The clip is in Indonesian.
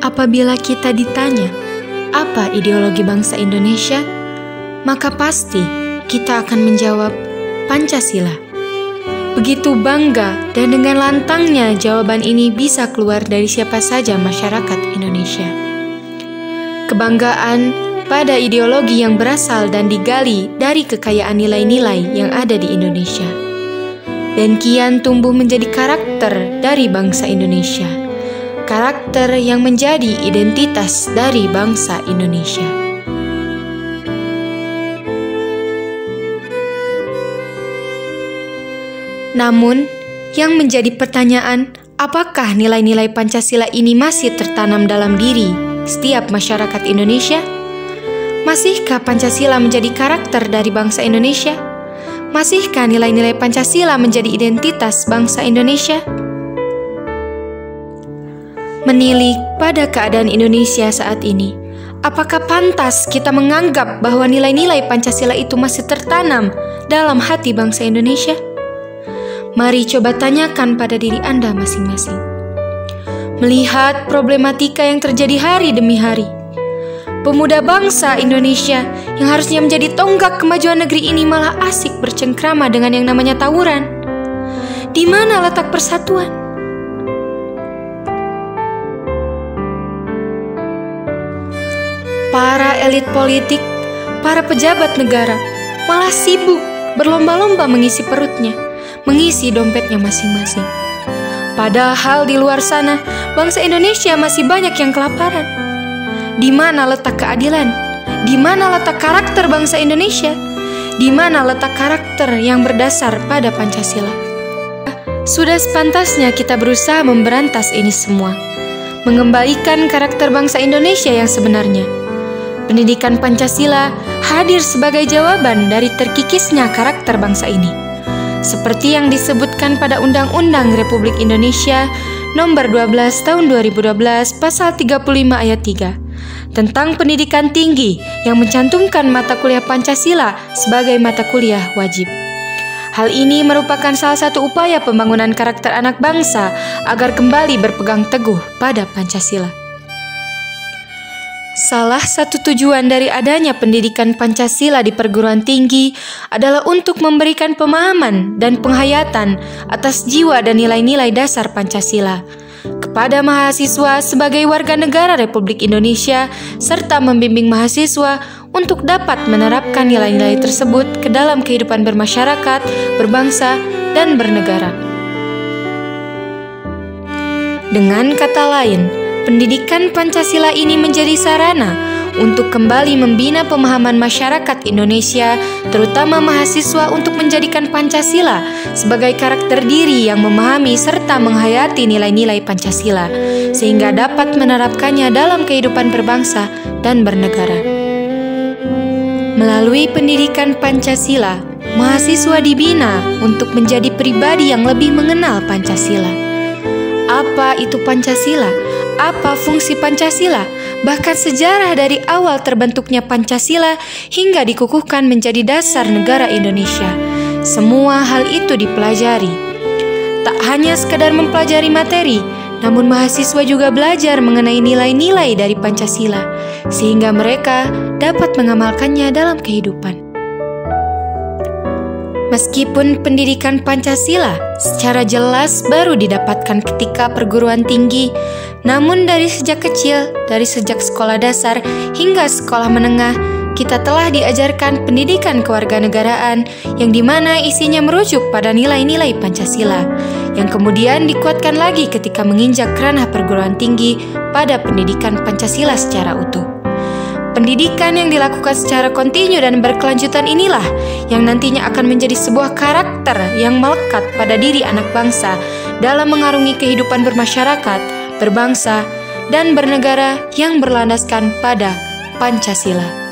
Apabila kita ditanya, apa ideologi bangsa Indonesia? Maka pasti kita akan menjawab Pancasila. Begitu bangga dan dengan lantangnya jawaban ini bisa keluar dari siapa saja masyarakat Indonesia. Kebanggaan pada ideologi yang berasal dan digali dari kekayaan nilai-nilai yang ada di Indonesia. Dan kian tumbuh menjadi karakter dari bangsa Indonesia. Karakter yang menjadi identitas dari bangsa Indonesia. Namun, yang menjadi pertanyaan, apakah nilai-nilai Pancasila ini masih tertanam dalam diri setiap masyarakat Indonesia? Masihkah Pancasila menjadi karakter dari bangsa Indonesia? Masihkah nilai-nilai Pancasila menjadi identitas bangsa Indonesia? Menilik pada keadaan Indonesia saat ini, apakah pantas kita menganggap bahwa nilai-nilai Pancasila itu masih tertanam dalam hati bangsa Indonesia? Mari coba tanyakan pada diri Anda masing-masing. Melihat problematika yang terjadi hari demi hari, pemuda bangsa Indonesia yang harusnya menjadi tonggak kemajuan negeri ini malah asik bercengkrama dengan yang namanya tawuran. Di mana letak persatuan? Para elit politik, para pejabat negara malah sibuk berlomba-lomba mengisi perutnya, mengisi dompetnya masing-masing. Padahal di luar sana, bangsa Indonesia masih banyak yang kelaparan. Di mana letak keadilan? Di mana letak karakter bangsa Indonesia? Di mana letak karakter yang berdasar pada Pancasila? Sudah sepantasnya kita berusaha memberantas ini semua, mengembalikan karakter bangsa Indonesia yang sebenarnya. Pendidikan Pancasila hadir sebagai jawaban dari terkikisnya karakter bangsa ini. Seperti yang disebutkan pada Undang-Undang Republik Indonesia Nomor 12 Tahun 2012 Pasal 35 Ayat 3 tentang pendidikan tinggi yang mencantumkan mata kuliah Pancasila sebagai mata kuliah wajib. Hal ini merupakan salah satu upaya pembangunan karakter anak bangsa agar kembali berpegang teguh pada Pancasila. Salah satu tujuan dari adanya pendidikan Pancasila di perguruan tinggi adalah untuk memberikan pemahaman dan penghayatan atas jiwa dan nilai-nilai dasar Pancasila kepada mahasiswa sebagai warga negara Republik Indonesia, serta membimbing mahasiswa untuk dapat menerapkan nilai-nilai tersebut ke dalam kehidupan bermasyarakat, berbangsa, dan bernegara. Dengan kata lain, pendidikan Pancasila ini menjadi sarana untuk kembali membina pemahaman masyarakat Indonesia, terutama mahasiswa, untuk menjadikan Pancasila sebagai karakter diri yang memahami serta menghayati nilai-nilai Pancasila, sehingga dapat menerapkannya dalam kehidupan berbangsa dan bernegara. Melalui pendidikan Pancasila, mahasiswa dibina untuk menjadi pribadi yang lebih mengenal Pancasila. Apa itu Pancasila? Apa fungsi Pancasila? Bahkan sejarah dari awal terbentuknya Pancasila hingga dikukuhkan menjadi dasar negara Indonesia. Semua hal itu dipelajari. Tak hanya sekadar mempelajari materi, namun mahasiswa juga belajar mengenai nilai-nilai dari Pancasila, sehingga mereka dapat mengamalkannya dalam kehidupan. Meskipun pendidikan Pancasila secara jelas baru didapatkan ketika perguruan tinggi, namun dari sejak kecil, dari sejak sekolah dasar hingga sekolah menengah, kita telah diajarkan pendidikan kewarganegaraan yang dimana isinya merujuk pada nilai-nilai Pancasila, yang kemudian dikuatkan lagi ketika menginjak ranah perguruan tinggi pada pendidikan Pancasila secara utuh. Pendidikan yang dilakukan secara kontinu dan berkelanjutan inilah yang nantinya akan menjadi sebuah karakter yang melekat pada diri anak bangsa dalam mengarungi kehidupan bermasyarakat, berbangsa, dan bernegara yang berlandaskan pada Pancasila.